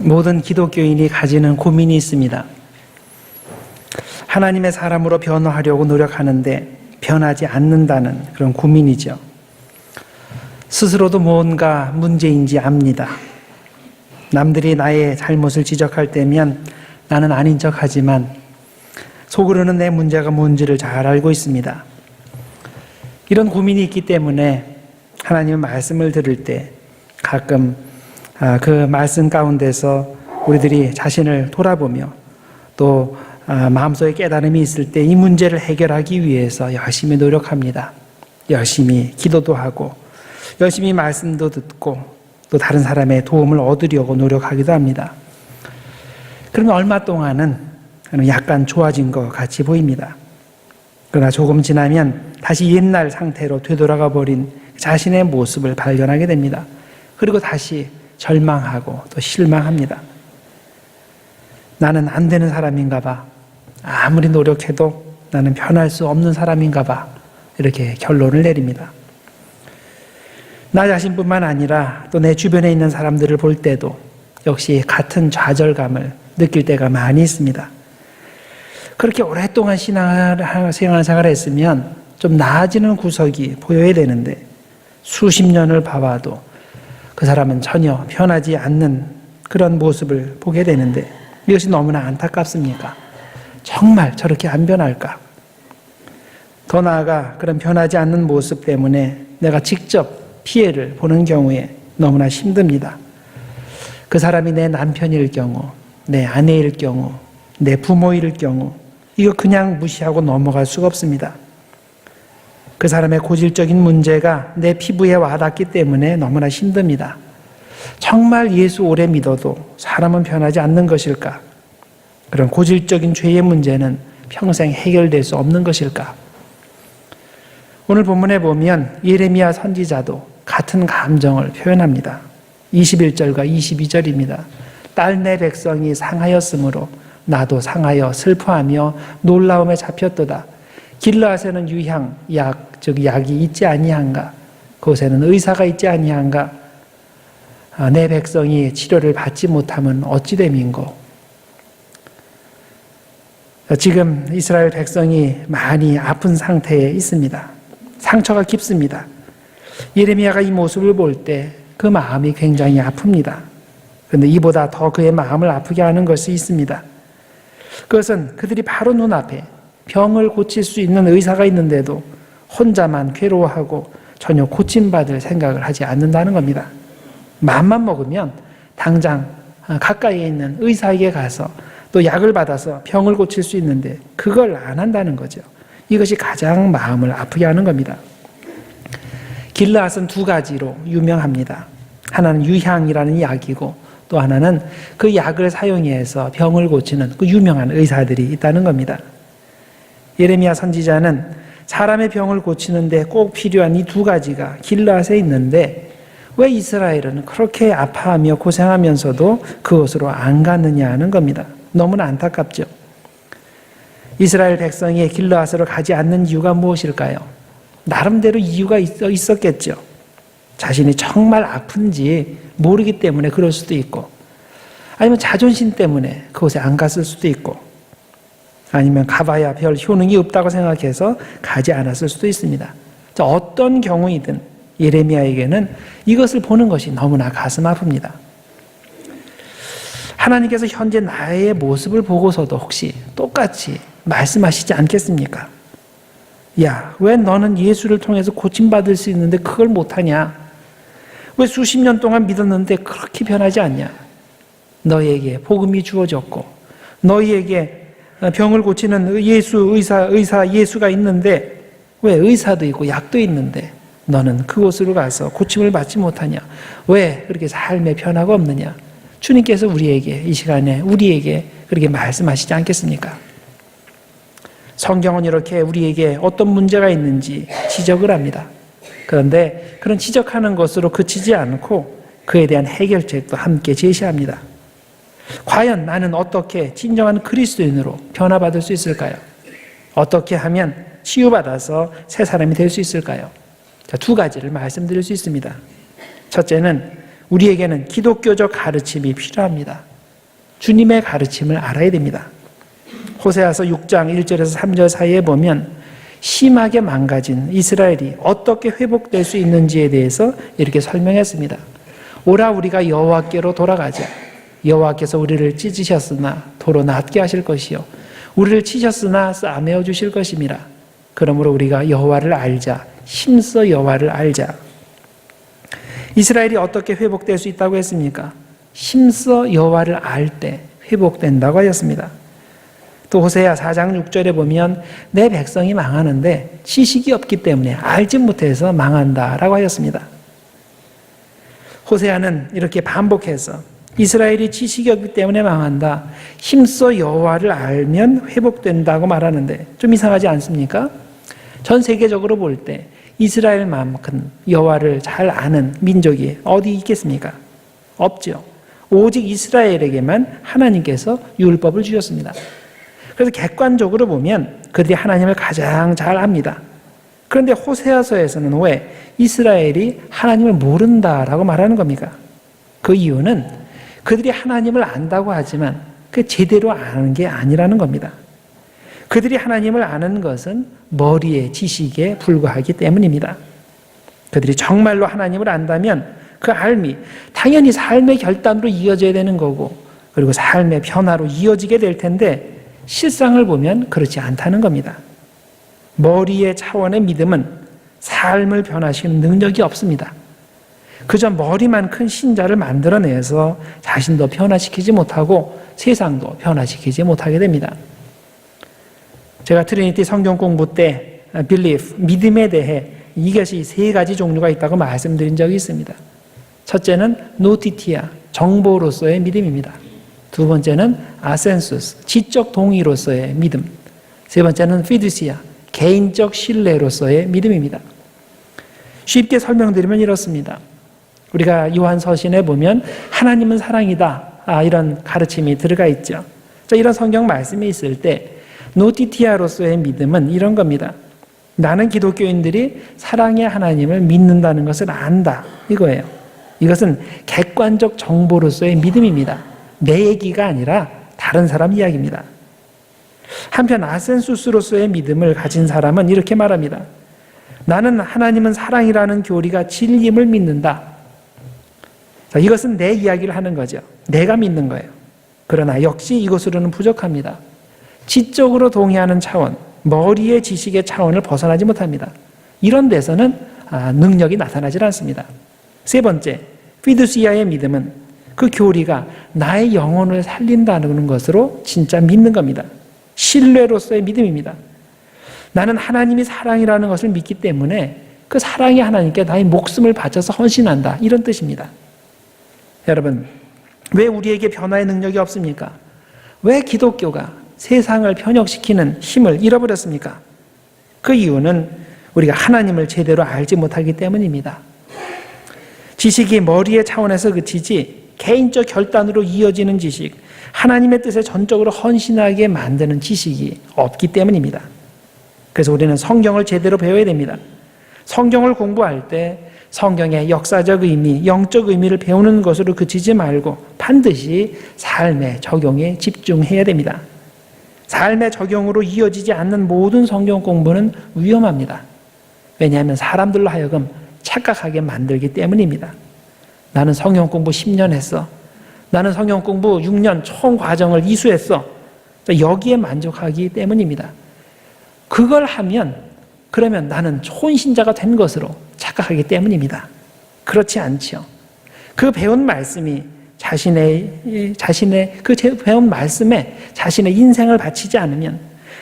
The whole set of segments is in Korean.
모든 기독교인이 가지는 고민이 있습니다. 하나님의 사람으로 변화하려고 노력하는데 변하지 않는다는 그런 고민이죠. 스스로도 뭔가 문제인지 압니다. 남들이 나의 잘못을 지적할 때면 나는 아닌 척하지만 속으로는 내 문제가 뭔지를 잘 알고 있습니다. 이런 고민이 있기 때문에 하나님의 말씀을 들을 때 가끔 그 말씀 가운데서 우리들이 자신을 돌아보며 또 마음속에 깨달음이 있을 때 이 문제를 해결하기 위해서 열심히 노력합니다. 열심히 기도도 하고 열심히 말씀도 듣고 또 다른 사람의 도움을 얻으려고 노력하기도 합니다. 그러면 얼마 동안은 약간 좋아진 것 같이 보입니다. 그러나 조금 지나면 다시 옛날 상태로 되돌아가 버린 자신의 모습을 발견하게 됩니다. 그리고 다시 절망하고 또 실망합니다. 나는 안 되는 사람인가 봐. 아무리 노력해도 나는 변할 수 없는 사람인가 봐. 이렇게 결론을 내립니다. 나 자신뿐만 아니라 또 내 주변에 있는 사람들을 볼 때도 역시 같은 좌절감을 느낄 때가 많이 있습니다. 그렇게 오랫동안 신앙생활을 했으면 좀 나아지는 구석이 보여야 되는데 수십 년을 봐와도 그 사람은 전혀 변하지 않는 그런 모습을 보게 되는데 이것이 너무나 안타깝습니까? 정말 저렇게 안 변할까? 더 나아가 그런 변하지 않는 모습 때문에 내가 직접 피해를 보는 경우에 너무나 힘듭니다. 그 사람이 내 남편일 경우, 내 아내일 경우, 내 부모일 경우 이거 그냥 무시하고 넘어갈 수가 없습니다. 그 사람의 고질적인 문제가 내 피부에 와닿기 때문에 너무나 힘듭니다. 정말 예수 오래 믿어도 사람은 변하지 않는 것일까? 그런 고질적인 죄의 문제는 평생 해결될 수 없는 것일까? 오늘 본문에 보면 예레미야 선지자도 같은 감정을 표현합니다. 21절과 22절입니다. 딸 내 백성이 상하였으므로 나도 상하여 슬퍼하며 놀라움에 잡혔도다. 길르앗에는 유향, 즉 약이 있지 아니한가? 그곳에는 의사가 있지 아니한가? 내 백성이 치료를 받지 못하면 어찌 됨인고? 지금 이스라엘 백성이 많이 아픈 상태에 있습니다. 상처가 깊습니다. 예레미야가 이 모습을 볼 때 그 마음이 굉장히 아픕니다. 그런데 이보다 더 그의 마음을 아프게 하는 것이 있습니다. 그것은 그들이 바로 눈앞에 병을 고칠 수 있는 의사가 있는데도 혼자만 괴로워하고 전혀 고침받을 생각을 하지 않는다는 겁니다. 마음만 먹으면 당장 가까이에 있는 의사에게 가서 또 약을 받아서 병을 고칠 수 있는데 그걸 안 한다는 거죠. 이것이 가장 마음을 아프게 하는 겁니다. 길르앗은 두 가지로 유명합니다. 하나는 유향이라는 약이고 또 하나는 그 약을 사용해서 병을 고치는 그 유명한 의사들이 있다는 겁니다. 예레미야 선지자는 사람의 병을 고치는데 꼭 필요한 이 두 가지가 길르앗에 있는데 왜 이스라엘은 그렇게 아파하며 고생하면서도 그곳으로 안 갔느냐 하는 겁니다. 너무나 안타깝죠. 이스라엘 백성이 길르앗으로 가지 않는 이유가 무엇일까요? 나름대로 이유가 있었겠죠. 자신이 정말 아픈지 모르기 때문에 그럴 수도 있고 아니면 자존심 때문에 그곳에 안 갔을 수도 있고 아니면 가봐야 별 효능이 없다고 생각해서 가지 않았을 수도 있습니다. 어떤 경우이든 예레미야에게는 이것을 보는 것이 너무나 가슴 아픕니다. 하나님께서 현재 나의 모습을 보고서도 혹시 똑같이 말씀하시지 않겠습니까? 야, 왜 너는 예수를 통해서 고침받을 수 있는데 그걸 못하냐? 왜 수십 년 동안 믿었는데 그렇게 변하지 않냐? 너희에게 복음이 주어졌고 너희에게 병을 고치는 의사 예수가 있는데 왜 의사도 있고 약도 있는데 너는 그곳으로 가서 고침을 받지 못하냐? 왜 그렇게 삶의 변화가 없느냐? 주님께서 우리에게 이 시간에 우리에게 그렇게 말씀하시지 않겠습니까? 성경은 이렇게 우리에게 어떤 문제가 있는지 지적을 합니다. 그런데 그런 지적하는 것으로 그치지 않고 그에 대한 해결책도 함께 제시합니다. 과연 나는 어떻게 진정한 그리스도인으로 변화받을 수 있을까요? 어떻게 하면 치유받아서 새 사람이 될 수 있을까요? 자, 두 가지를 말씀드릴 수 있습니다. 첫째는 우리에게는 기독교적 가르침이 필요합니다. 주님의 가르침을 알아야 됩니다. 호세아서 6장 1절에서 3절 사이에 보면 심하게 망가진 이스라엘이 어떻게 회복될 수 있는지에 대해서 이렇게 설명했습니다. 오라 우리가 여호와께로 돌아가자. 여호와께서 우리를 찢으셨으나 도로 낫게 하실 것이요 우리를 치셨으나 싸매어 주실 것임이라. 그러므로 우리가 여호와를 알자. 힘써 여호와를 알자. 이스라엘이 어떻게 회복될 수 있다고 했습니까? 힘써 여호와를 알 때 회복된다고 하였습니다. 또 호세아 4장 6절에 보면 내 백성이 망하는데 지식이 없기 때문에 알지 못해서 망한다라고 하였습니다. 호세아는 이렇게 반복해서 이스라엘이 지식이 없기 때문에 망한다. 힘써 여호와를 알면 회복된다고 말하는데 좀 이상하지 않습니까? 전 세계적으로 볼 때 이스라엘만큼 여호와를 잘 아는 민족이 어디 있겠습니까? 없죠. 오직 이스라엘에게만 하나님께서 율법을 주셨습니다. 그래서 객관적으로 보면 그들이 하나님을 가장 잘 압니다. 그런데 호세아서에서는 왜 이스라엘이 하나님을 모른다라고 말하는 겁니까? 그 이유는 그들이 하나님을 안다고 하지만 그 제대로 아는 게 아니라는 겁니다. 그들이 하나님을 아는 것은 머리의 지식에 불과하기 때문입니다. 그들이 정말로 하나님을 안다면 그 알미 당연히 삶의 결단으로 이어져야 되는 거고 그리고 삶의 변화로 이어지게 될 텐데 실상을 보면 그렇지 않다는 겁니다. 머리의 차원의 믿음은 삶을 변화시키는 능력이 없습니다. 그저 머리만 큰 신자를 만들어내서 자신도 변화시키지 못하고 세상도 변화시키지 못하게 됩니다. 제가 트리니티 성경 공부 때 belief, 믿음에 대해 이것이 세 가지 종류가 있다고 말씀드린 적이 있습니다. 첫째는 노티티아, 정보로서의 믿음입니다. 두 번째는 아센수스, 지적 동의로서의 믿음. 세 번째는 피두시아, 개인적 신뢰로서의 믿음입니다. 쉽게 설명드리면 이렇습니다. 우리가 요한 서신에 보면 하나님은 사랑이다, 이런 가르침이 들어가 있죠. 이런 성경 말씀이 있을 때 노티티아로서의 믿음은 이런 겁니다. 나는 기독교인들이 사랑의 하나님을 믿는다는 것을 안다, 이거예요. 이것은 객관적 정보로서의 믿음입니다. 내 얘기가 아니라 다른 사람 이야기입니다. 한편 아센수스로서의 믿음을 가진 사람은 이렇게 말합니다. 나는 하나님은 사랑이라는 교리가 진리임을 믿는다. 이것은 내 이야기를 하는 거죠. 내가 믿는 거예요. 그러나 역시 이것으로는 부족합니다. 지적으로 동의하는 차원, 머리의 지식의 차원을 벗어나지 못합니다. 이런 데서는 능력이 나타나지 않습니다. 세 번째, 피두시아의 믿음은 그 교리가 나의 영혼을 살린다는 것으로 진짜 믿는 겁니다. 신뢰로서의 믿음입니다. 나는 하나님이 사랑이라는 것을 믿기 때문에 그 사랑이 하나님께 나의 목숨을 바쳐서 헌신한다, 이런 뜻입니다. 여러분, 왜 우리에게 변화의 능력이 없습니까? 왜 기독교가 세상을 변혁시키는 힘을 잃어버렸습니까? 그 이유는 우리가 하나님을 제대로 알지 못하기 때문입니다. 지식이 머리의 차원에서 그치지 개인적 결단으로 이어지는 지식, 하나님의 뜻에 전적으로 헌신하게 만드는 지식이 없기 때문입니다. 그래서 우리는 성경을 제대로 배워야 됩니다. 성경을 공부할 때 성경의 역사적 의미, 영적 의미를 배우는 것으로 그치지 말고 반드시 삶의 적용에 집중해야 됩니다. 삶의 적용으로 이어지지 않는 모든 성경 공부는 위험합니다. 왜냐하면 사람들로 하여금 착각하게 만들기 때문입니다. 나는 성경 공부 10년 했어. 나는 성경 공부 6년 총 과정을 이수했어. 여기에 만족하기 때문입니다. 그걸 하면 그러면 나는 초신자가 된 것으로 착각하기 때문입니다. 그렇지 않죠. 그 배운 말씀이 자신의 그 배운 말씀에 자신의 인생을 바치지 않으면,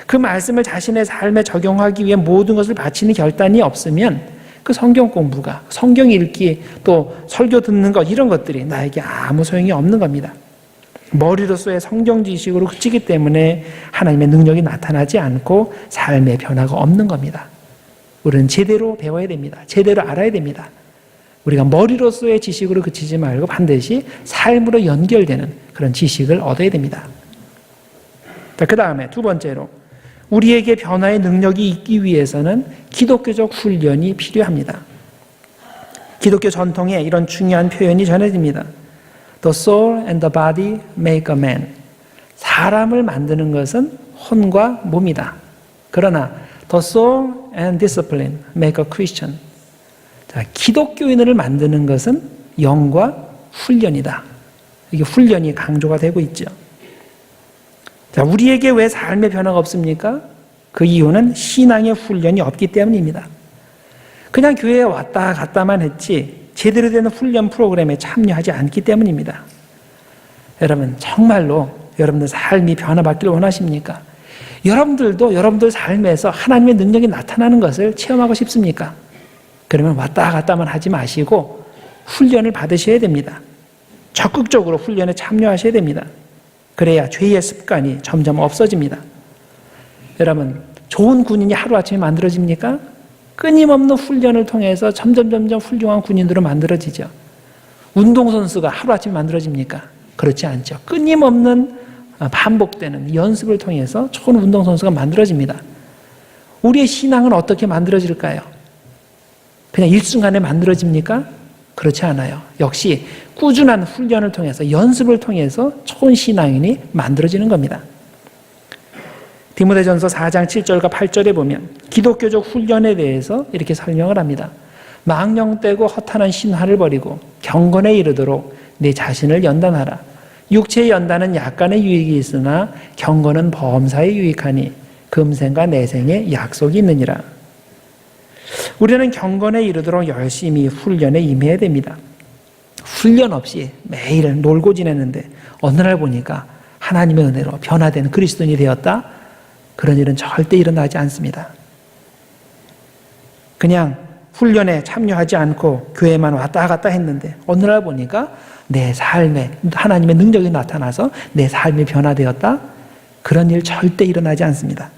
그 말씀을 자신의 삶에 적용하기 위해 모든 것을 바치는 결단이 없으면 그 성경 공부가, 성경 읽기, 또 설교 듣는 것, 이런 것들이 나에게 아무 소용이 없는 겁니다. 머리로서의 성경 지식으로 그치기 때문에 하나님의 능력이 나타나지 않고 삶의 변화가 없는 겁니다. 우리는 제대로 배워야 됩니다. 제대로 알아야 됩니다. 우리가 머리로서의 지식으로 그치지 말고 반드시 삶으로 연결되는 그런 지식을 얻어야 됩니다. 그 다음에 두 번째로, 우리에게 변화의 능력이 있기 위해서는 기독교적 훈련이 필요합니다. 기독교 전통에 이런 중요한 표현이 전해집니다. The soul and the body make a man. 사람을 만드는 것은 혼과 몸이다. 그러나 the soul and discipline make a Christian. 자, 기독교인을 만드는 것은 영과 훈련이다. 이게 훈련이 강조가 되고 있죠. 자, 우리에게 왜 삶의 변화가 없습니까? 그 이유는 신앙의 훈련이 없기 때문입니다. 그냥 교회에 왔다 갔다만 했지 제대로 된 훈련 프로그램에 참여하지 않기 때문입니다. 여러분, 정말로 여러분들 삶이 변화받기를 원하십니까? 여러분들도 여러분들 삶에서 하나님의 능력이 나타나는 것을 체험하고 싶습니까? 그러면 왔다 갔다만 하지 마시고 훈련을 받으셔야 됩니다. 적극적으로 훈련에 참여하셔야 됩니다. 그래야 죄의 습관이 점점 없어집니다. 여러분, 좋은 군인이 하루아침에 만들어집니까? 끊임없는 훈련을 통해서 점점 훌륭한 군인으로 만들어지죠. 운동선수가 하루아침에 만들어집니까? 그렇지 않죠. 끊임없는 반복되는 연습을 통해서 좋은 운동선수가 만들어집니다. 우리의 신앙은 어떻게 만들어질까요? 그냥 일순간에 만들어집니까? 그렇지 않아요. 역시 꾸준한 훈련을 통해서 연습을 통해서 좋은 신앙인이 만들어지는 겁니다. 디모데전서 4장 7절과 8절에 보면 기독교적 훈련에 대해서 이렇게 설명을 합니다. 망령되고 허탄한 신화를 버리고 경건에 이르도록 내 자신을 연단하라. 육체의 연단은 약간의 유익이 있으나 경건은 범사에 유익하니 금생과 내생에 약속이 있느니라. 우리는 경건에 이르도록 열심히 훈련에 임해야 됩니다. 훈련 없이 매일 놀고 지냈는데 어느 날 보니까 하나님의 은혜로 변화된 그리스도인이 되었다? 그런 일은 절대 일어나지 않습니다. 그냥 훈련에 참여하지 않고 교회만 왔다 갔다 했는데 어느 날 보니까 내 삶에 하나님의 능력이 나타나서 내 삶이 변화되었다? 그런 일 절대 일어나지 않습니다.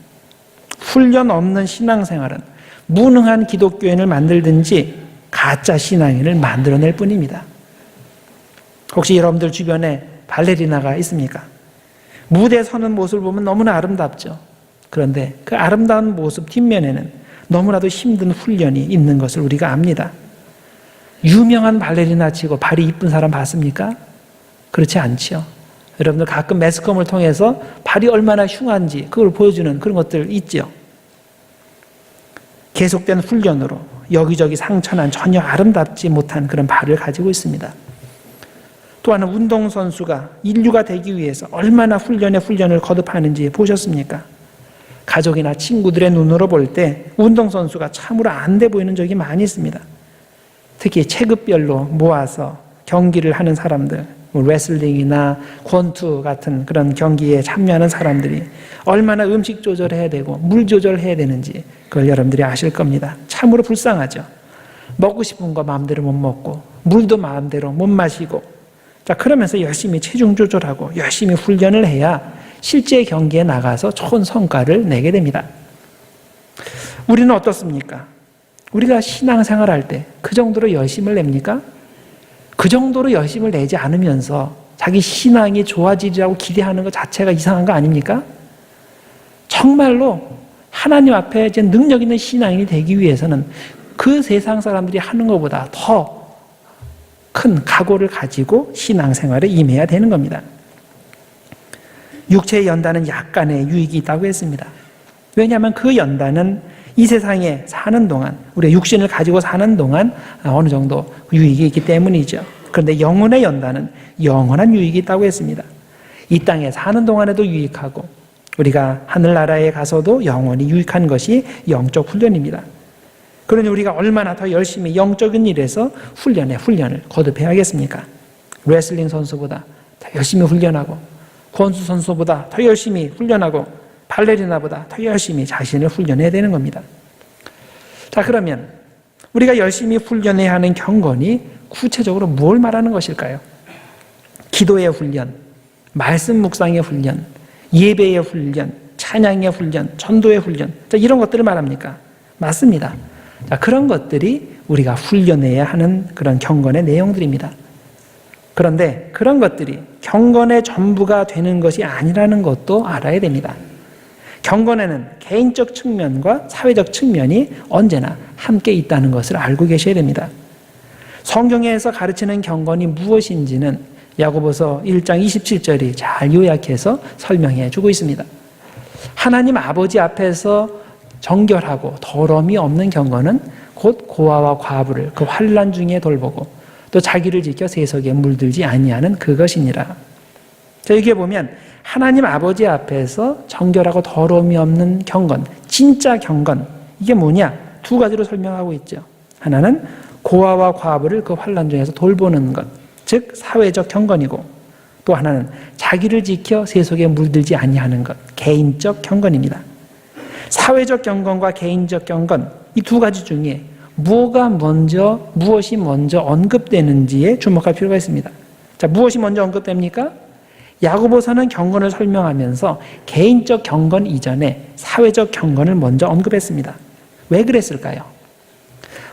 훈련 없는 신앙생활은 무능한 기독교인을 만들든지 가짜 신앙인을 만들어낼 뿐입니다. 혹시 여러분들 주변에 발레리나가 있습니까? 무대에 서는 모습을 보면 너무나 아름답죠. 그런데 그 아름다운 모습 뒷면에는 너무나도 힘든 훈련이 있는 것을 우리가 압니다. 유명한 발레리나 치고 발이 이쁜 사람 봤습니까? 그렇지 않죠. 여러분들 가끔 매스컴을 통해서 발이 얼마나 흉한지 그걸 보여주는 그런 것들 있죠. 계속된 훈련으로 여기저기 상처난 전혀 아름답지 못한 그런 발을 가지고 있습니다. 또 하나 운동선수가 인류가 되기 위해서 얼마나 훈련을 거듭하는지 보셨습니까? 가족이나 친구들의 눈으로 볼 때 운동선수가 참으로 안 돼 보이는 적이 많이 있습니다. 특히 체급별로 모아서 경기를 하는 사람들, 레슬링이나 권투 같은 그런 경기에 참여하는 사람들이 얼마나 음식 조절해야 되고 물 조절해야 되는지 그걸 여러분들이 아실 겁니다. 참으로 불쌍하죠. 먹고 싶은 거 마음대로 못 먹고 물도 마음대로 못 마시고, 자, 그러면서 열심히 체중 조절하고 열심히 훈련을 해야 실제 경기에 나가서 좋은 성과를 내게 됩니다. 우리는 어떻습니까? 우리가 신앙생활 할 때 그 정도로 열심을 냅니까? 그 정도로 열심을 내지 않으면서 자기 신앙이 좋아지리라고 기대하는 것 자체가 이상한 거 아닙니까? 정말로 하나님 앞에 이제 능력 있는 신앙인이 되기 위해서는 그 세상 사람들이 하는 것보다 더 큰 각오를 가지고 신앙생활에 임해야 되는 겁니다. 육체의 연단은 약간의 유익이 있다고 했습니다. 왜냐하면 그 연단은 이 세상에 사는 동안, 우리가 육신을 가지고 사는 동안 어느 정도 유익이 있기 때문이죠. 그런데 영혼의 연단은 영원한 유익이 있다고 했습니다. 이 땅에 사는 동안에도 유익하고 우리가 하늘나라에 가서도 영원히 유익한 것이 영적 훈련입니다. 그러니 우리가 얼마나 더 열심히 영적인 일에서 훈련을 거듭해야겠습니까? 레슬링 선수보다 더 열심히 훈련하고, 권수 선수보다 더 열심히 훈련하고, 발레리나보다 더 열심히 자신을 훈련해야 되는 겁니다. 자, 그러면 우리가 열심히 훈련해야 하는 경건이 구체적으로 뭘 말하는 것일까요? 기도의 훈련, 말씀 묵상의 훈련, 예배의 훈련, 찬양의 훈련, 전도의 훈련, 자, 이런 것들을 말합니까? 맞습니다. 자, 그런 것들이 우리가 훈련해야 하는 그런 경건의 내용들입니다. 그런데 그런 것들이 경건의 전부가 되는 것이 아니라는 것도 알아야 됩니다. 경건에는 개인적 측면과 사회적 측면이 언제나 함께 있다는 것을 알고 계셔야 됩니다. 성경에서 가르치는 경건이 무엇인지는 야고보서 1장 27절이 잘 요약해서 설명해 주고 있습니다. 하나님 아버지 앞에서 정결하고 더러움이 없는 경건은 곧 고아와 과부를 그 환난 중에 돌보고 또 자기를 지켜 세속에 물들지 아니하는 그것이니라. 자, 여기에 보면 하나님 아버지 앞에서 정결하고 더러움이 없는 경건, 진짜 경건, 이게 뭐냐? 두 가지로 설명하고 있죠. 하나는 고아와 과부를 그 환난 중에서 돌보는 것, 즉 사회적 경건이고, 또 하나는 자기를 지켜 세속에 물들지 아니하는 것, 개인적 경건입니다. 사회적 경건과 개인적 경건, 이 두 가지 중에 무엇이 먼저 언급되는지에 주목할 필요가 있습니다. 자, 무엇이 먼저 언급됩니까? 야고보서는 경건을 설명하면서 개인적 경건 이전에 사회적 경건을 먼저 언급했습니다. 왜 그랬을까요?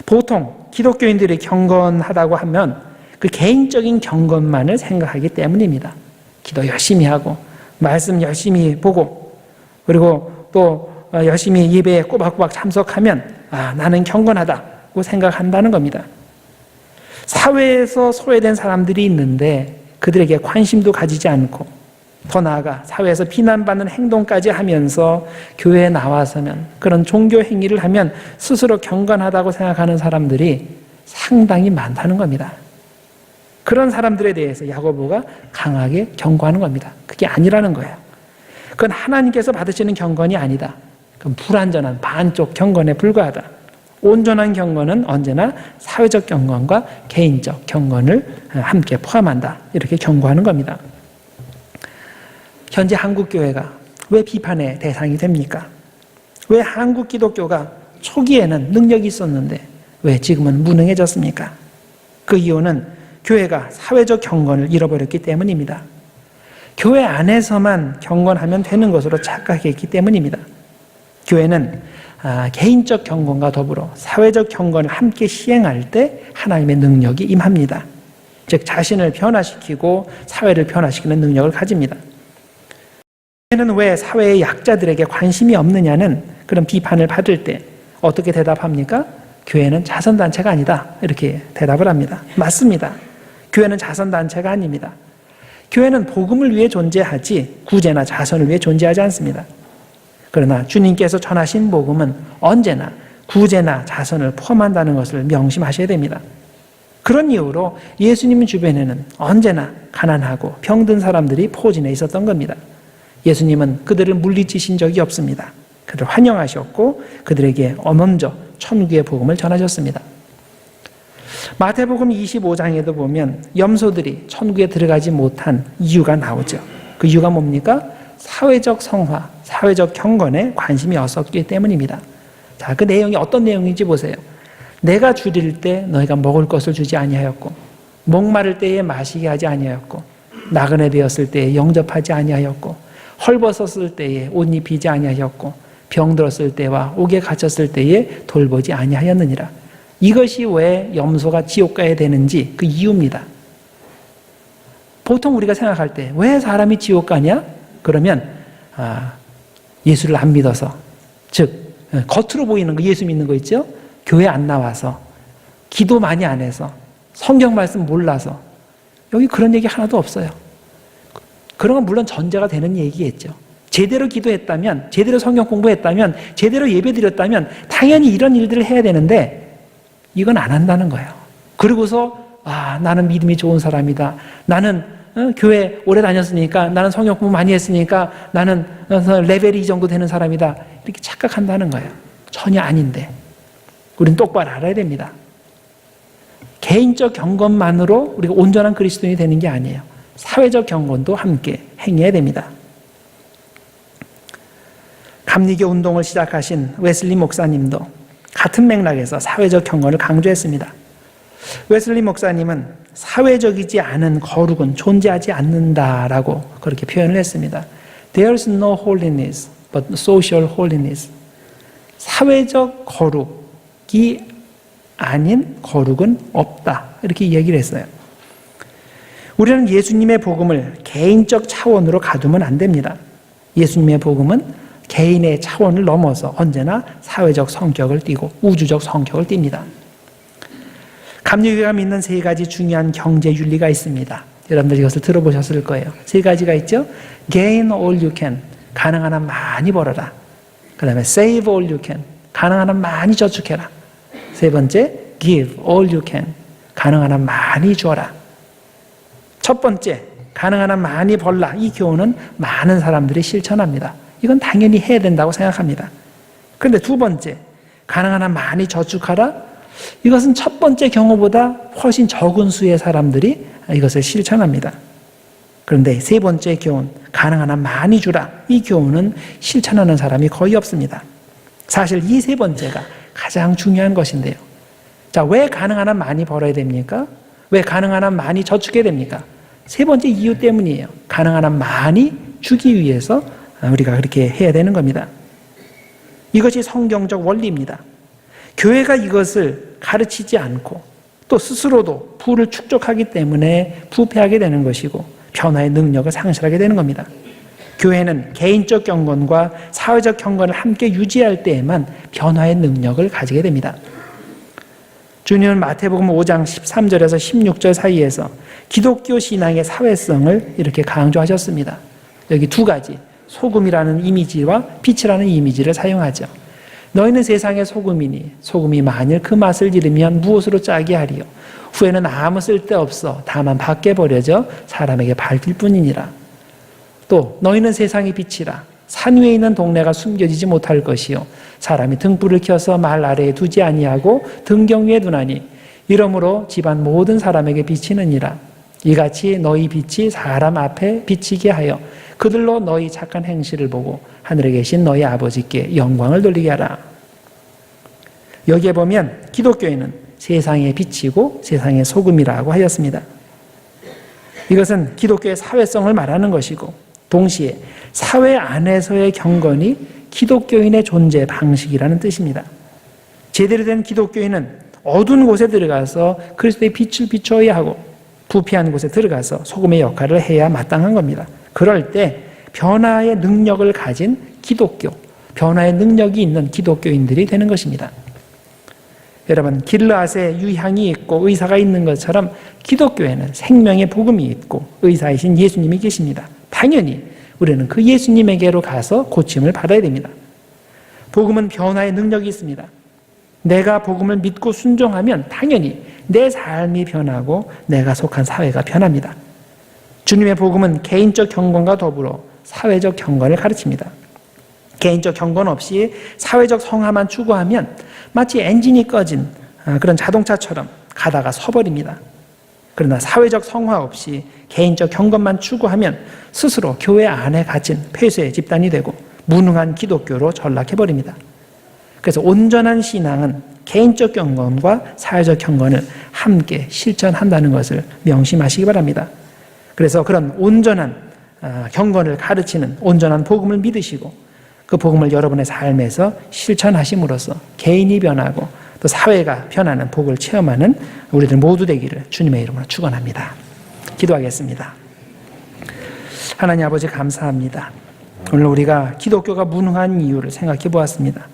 보통 기독교인들이 경건하다고 하면 그 개인적인 경건만을 생각하기 때문입니다. 기도 열심히 하고 말씀 열심히 보고 그리고 또 열심히 예배에 꼬박꼬박 참석하면 나는 경건하다고 생각한다는 겁니다. 사회에서 소외된 사람들이 있는데 그들에게 관심도 가지지 않고 더 나아가 사회에서 비난받는 행동까지 하면서 교회에 나와서는 그런 종교 행위를 하면 스스로 경건하다고 생각하는 사람들이 상당히 많다는 겁니다. 그런 사람들에 대해서 야고보가 강하게 경고하는 겁니다. 그게 아니라는 거예요. 그건 하나님께서 받으시는 경건이 아니다. 그건 불완전한 반쪽 경건에 불과하다. 온전한 경건은 언제나 사회적 경건과 개인적 경건을 함께 포함한다. 이렇게 경고하는 겁니다. 현재 한국 교회가 왜 비판의 대상이 됩니까? 왜 한국 기독교가 초기에는 능력이 있었는데 왜 지금은 무능해졌습니까? 그 이유는 교회가 사회적 경건을 잃어버렸기 때문입니다. 교회 안에서만 경건하면 되는 것으로 착각했기 때문입니다. 교회는 개인적 경건과 더불어 사회적 경건을 함께 시행할 때 하나님의 능력이 임합니다. 즉 자신을 변화시키고 사회를 변화시키는 능력을 가집니다. 교회는 왜 사회의 약자들에게 관심이 없느냐는 그런 비판을 받을 때 어떻게 대답합니까? 교회는 자선단체가 아니다. 이렇게 대답을 합니다. 맞습니다. 교회는 자선단체가 아닙니다. 교회는 복음을 위해 존재하지 구제나 자선을 위해 존재하지 않습니다. 그러나 주님께서 전하신 복음은 언제나 구제나 자선을 포함한다는 것을 명심하셔야 됩니다. 그런 이유로 예수님 주변에는 언제나 가난하고 병든 사람들이 포진해 있었던 겁니다. 예수님은 그들을 물리치신 적이 없습니다. 그들을 환영하셨고 그들에게 먼저 천국의 복음을 전하셨습니다. 마태복음 25장에도 보면 염소들이 천국에 들어가지 못한 이유가 나오죠. 그 이유가 뭡니까? 사회적 성화, 사회적 경건에 관심이 없었기 때문입니다. 자, 그 내용이 어떤 내용인지 보세요. 내가 줄일 때 너희가 먹을 것을 주지 아니하였고 목마를 때에 마시게 하지 아니하였고 나그네 되었을 때에 영접하지 아니하였고 헐벗었을 때에 옷 입히지 아니하였고 병들었을 때와 옥에 갇혔을 때에 돌보지 아니하였느니라. 이것이 왜 염소가 지옥 가야 되는지 그 이유입니다. 보통 우리가 생각할 때 왜 사람이 지옥 가냐? 그러면 예수를 안 믿어서, 즉 겉으로 보이는 거, 예수 믿는 거 있죠? 교회 안 나와서, 기도 많이 안 해서, 성경 말씀 몰라서. 여기 그런 얘기 하나도 없어요. 그런 건 물론 전제가 되는 얘기겠죠. 제대로 기도했다면, 제대로 성경 공부했다면, 제대로 예배드렸다면 당연히 이런 일들을 해야 되는데 이건 안 한다는 거예요. 그리고서 나는 믿음이 좋은 사람이다. 나는 교회 오래 다녔으니까, 나는 성경 공부 많이 했으니까 나는 레벨이 이 정도 되는 사람이다. 이렇게 착각한다는 거예요. 전혀 아닌데 우리는 똑바로 알아야 됩니다. 개인적 경건만으로 우리가 온전한 그리스도인이 되는 게 아니에요. 사회적 경건도 함께 행해야 됩니다. 감리교 운동을 시작하신 웨슬리 목사님도 같은 맥락에서 사회적 경건을 강조했습니다. 웨슬리 목사님은 사회적이지 않은 거룩은 존재하지 않는다라고 그렇게 표현을 했습니다. There's no holiness but social holiness. 사회적 거룩이 아닌 거룩은 없다. 이렇게 얘기를 했어요. 우리는 예수님의 복음을 개인적 차원으로 가두면 안 됩니다. 예수님의 복음은 개인의 차원을 넘어서 언제나 사회적 성격을 띠고 우주적 성격을 띱니다. 감리교회가 믿는 세 가지 중요한 경제 윤리가 있습니다. 여러분들 이것을 들어보셨을 거예요. 세 가지가 있죠. Gain all you can. 가능한 한 많이 벌어라. 그 다음에 Save all you can. 가능한 한 많이 저축해라. 세 번째, Give all you can. 가능한 한 많이 줘라. 첫 번째, 가능한 한 많이 벌라. 이 교훈은 많은 사람들이 실천합니다. 이건 당연히 해야 된다고 생각합니다. 그런데 두 번째, 가능한 한 많이 저축하라. 이것은 첫 번째 경우보다 훨씬 적은 수의 사람들이 이것을 실천합니다. 그런데 세 번째 교훈, 가능한 한 많이 주라. 이 교훈은 실천하는 사람이 거의 없습니다. 사실 이 세 번째가 가장 중요한 것인데요. 자, 왜 가능한 한 많이 벌어야 됩니까? 왜 가능한 한 많이 저축해야 됩니까? 세 번째 이유 때문이에요. 가능한 한 많이 주기 위해서 우리가 그렇게 해야 되는 겁니다. 이것이 성경적 원리입니다. 교회가 이것을 가르치지 않고 또 스스로도 부를 축적하기 때문에 부패하게 되는 것이고 변화의 능력을 상실하게 되는 겁니다. 교회는 개인적 경건과 사회적 경건을 함께 유지할 때에만 변화의 능력을 가지게 됩니다. 주님은 마태복음 5장 13절에서 16절 사이에서 기독교 신앙의 사회성을 이렇게 강조하셨습니다. 여기 두 가지, 소금이라는 이미지와 빛이라는 이미지를 사용하죠. 너희는 세상의 소금이니 소금이 만일 그 맛을 잃으면 무엇으로 짜게 하리요? 후에는 아무 쓸데없어 다만 밖에 버려져 사람에게 밝힐 뿐이니라. 또 너희는 세상의 빛이라. 산 위에 있는 동네가 숨겨지지 못할 것이요 사람이 등불을 켜서 말 아래에 두지 아니하고 등경 위에 두나니 이러므로 집안 모든 사람에게 비치느니라. 이같이 너희 빛이 사람 앞에 비치게 하여 그들로 너희 착한 행실을 보고 하늘에 계신 너희 아버지께 영광을 돌리게 하라. 여기에 보면 기독교인은 세상의 빛이고 세상의 소금이라고 하였습니다. 이것은 기독교의 사회성을 말하는 것이고 동시에 사회 안에서의 경건이 기독교인의 존재 방식이라는 뜻입니다. 제대로 된 기독교인은 어두운 곳에 들어가서 그리스도의 빛을 비춰야 하고 부패한 곳에 들어가서 소금의 역할을 해야 마땅한 겁니다. 그럴 때 변화의 능력을 가진 기독교, 변화의 능력이 있는 기독교인들이 되는 것입니다. 여러분, 길르앗에 유향이 있고 의사가 있는 것처럼 기독교에는 생명의 복음이 있고 의사이신 예수님이 계십니다. 당연히 우리는 그 예수님에게로 가서 고침을 받아야 됩니다. 복음은 변화의 능력이 있습니다. 내가 복음을 믿고 순종하면 당연히 내 삶이 변하고 내가 속한 사회가 변합니다. 주님의 복음은 개인적 경건과 더불어 사회적 경건을 가르칩니다. 개인적 경건 없이 사회적 성화만 추구하면 마치 엔진이 꺼진 그런 자동차처럼 가다가 서버립니다. 그러나 사회적 성화 없이 개인적 경건만 추구하면 스스로 교회 안에 갇힌 폐쇄의 집단이 되고 무능한 기독교로 전락해버립니다. 그래서 온전한 신앙은 개인적 경건과 사회적 경건을 함께 실천한다는 것을 명심하시기 바랍니다. 그래서 그런 온전한 경건을 가르치는 온전한 복음을 믿으시고 그 복음을 여러분의 삶에서 실천하심으로써 개인이 변하고 또 사회가 변하는 복을 체험하는 우리들 모두 되기를 주님의 이름으로 축원합니다. 기도하겠습니다. 하나님 아버지 감사합니다. 오늘 우리가 기독교가 무능한 이유를 생각해 보았습니다.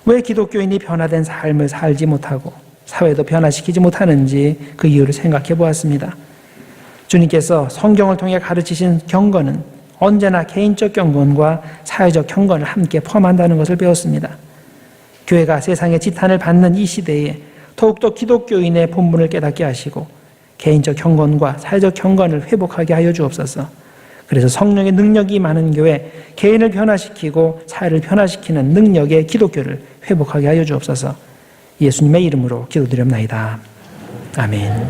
왜 기독교인이 변화된 삶을 살지 못하고 사회도 변화시키지 못하는지 그 이유를 생각해 보았습니다. 주님께서 성경을 통해 가르치신 경건은 언제나 개인적 경건과 사회적 경건을 함께 포함한다는 것을 배웠습니다. 교회가 세상의 지탄을 받는 이 시대에 더욱더 기독교인의 본분을 깨닫게 하시고 개인적 경건과 사회적 경건을 회복하게 하여 주옵소서. 그래서 성령의 능력이 많은 교회, 개인을 변화시키고 사회를 변화시키는 능력의 기독교를 회복하게 하여 주옵소서. 예수님의 이름으로 기도드립나이다. 아멘.